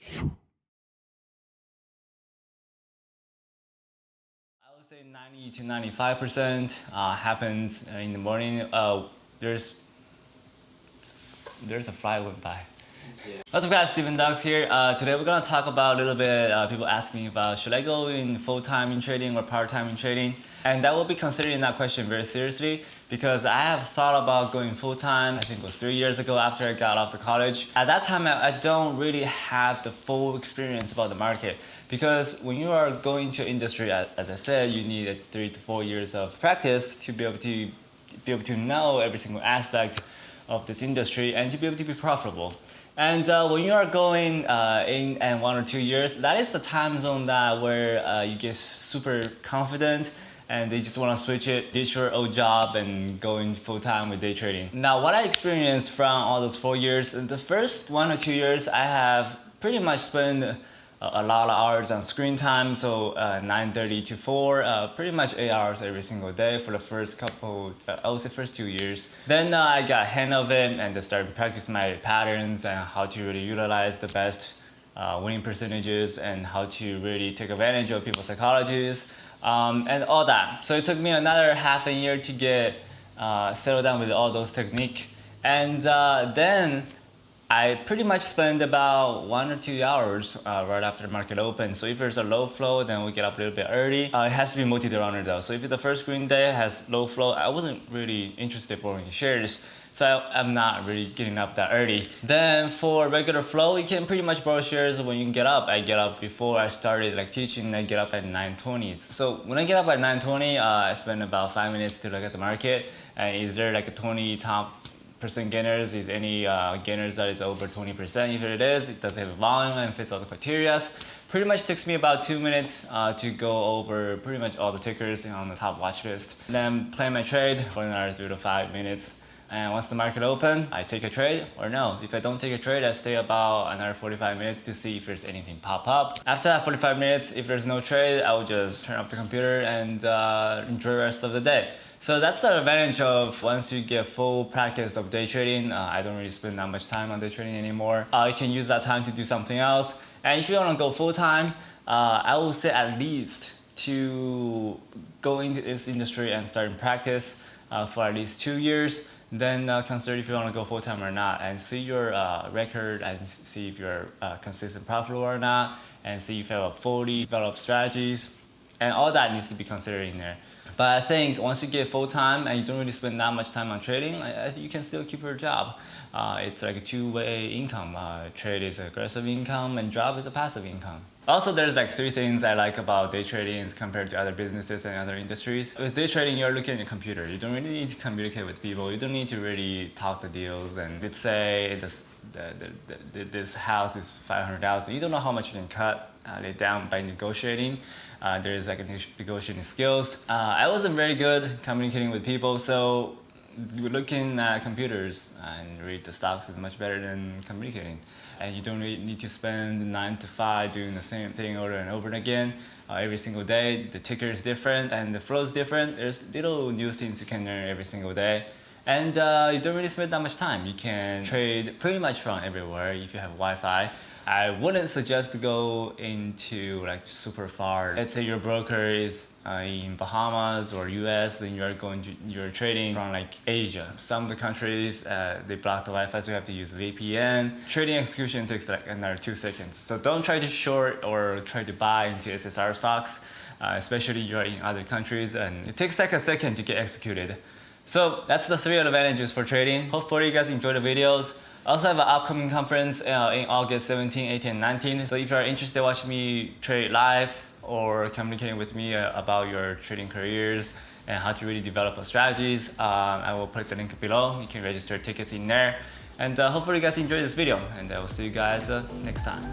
I would say 90 to 95% happens in the morning. There's a fly went by. What's up guys, Steven Dux here. Today we're gonna talk about a little bit, people ask me about should I go in full-time in trading or part-time in trading? And I will be considering that question very seriously because I have thought about going full-time, I think it was 3 years ago after I got off the college. At that time, I don't really have the full experience about the market because when you are going to industry, as I said, you need 3 to 4 years of practice to be able to know every single aspect of this industry and to be able to be profitable. And when you are going in 1 or 2 years, that is the time zone where you get super confident and they just want to switch it, ditch your old job and go in full time with day trading. Now, what I experienced from all those 4 years, in the first 1 or 2 years, I have pretty much spent a lot of hours on screen time, so 9:30 to 4, pretty much 8 hours every single day for the first couple, I would say first 2 years. Then I got a hand of it and just started practicing my patterns and how to really utilize the best winning percentages and how to really take advantage of people's psychologies and all that. So it took me another half a year to get settled down with all those techniques. And then I pretty much spend about 1 or 2 hours right after the market opens. So if there's a low flow, then we get up a little bit early. It has to be multi-day runner though. So if the first green day has low flow, I wasn't really interested in borrowing shares. So I'm not really getting up that early. Then for regular flow, you can pretty much borrow shares when you get up. I get up before I started teaching, I get up at 9:20. So when I get up at 9:20, I spend about 5 minutes to look at the market. And is there a 20 top percent gainers, is any gainers that is over 20%. If it is, it does have a volume and fits all the criteria. Pretty much takes me about 2 minutes to go over pretty much all the tickers on the top watch list. Then plan my trade for another 3 to 5 minutes. And once the market open, I take a trade or no. If I don't take a trade, I stay about another 45 minutes to see if there's anything pop up. After that 45 minutes, if there's no trade, I will just turn off the computer and enjoy the rest of the day. So that's the advantage of once you get full practice of day trading. I don't really spend that much time on day trading anymore. You can use that time to do something else. And if you want to go full time, I will say at least to go into this industry and start in practice for at least 2 years. Then consider if you want to go full time or not, and see your record and see if you're consistent profitable or not, and see if you have fully developed strategies, and all that needs to be considered in there. But I think once you get full time and you don't really spend that much time on trading, I think you can still keep your job. It's like a two-way income. Trade is aggressive income and job is a passive income. Also, there's 3 things I like about day trading compared to other businesses and other industries. With day trading, you're looking at your computer. You don't really need to communicate with people. You don't need to really talk the deals. And let's say this house is 500,000. You don't know how much you can cut it down by negotiating. There's negotiating skills. I wasn't very good communicating with people, so looking at computers and read the stocks is much better than communicating. And you don't really need to spend 9 to 5 doing the same thing over and over again. Every single day, the ticker is different and the flow is different. There's little new things you can learn every single day. And you don't really spend that much time. You can trade pretty much from everywhere if you have Wi-Fi. I wouldn't suggest to go into super far. Let's say your broker is in Bahamas or US, and you're trading from Asia. Some of the countries they block the Wi-Fi, so you have to use VPN. Trading execution takes another 2 seconds. So don't try to short or try to buy into SSR stocks, especially you're in other countries, and it takes a second to get executed. So that's the 3 advantages for trading. Hopefully you guys enjoy the videos. I also have an upcoming conference in August 17, 18, and 19. So if you're interested in watching me trade live or communicating with me about your trading careers and how to really develop strategies, I will put the link below. You can register tickets in there. And hopefully you guys enjoyed this video, and I will see you guys next time.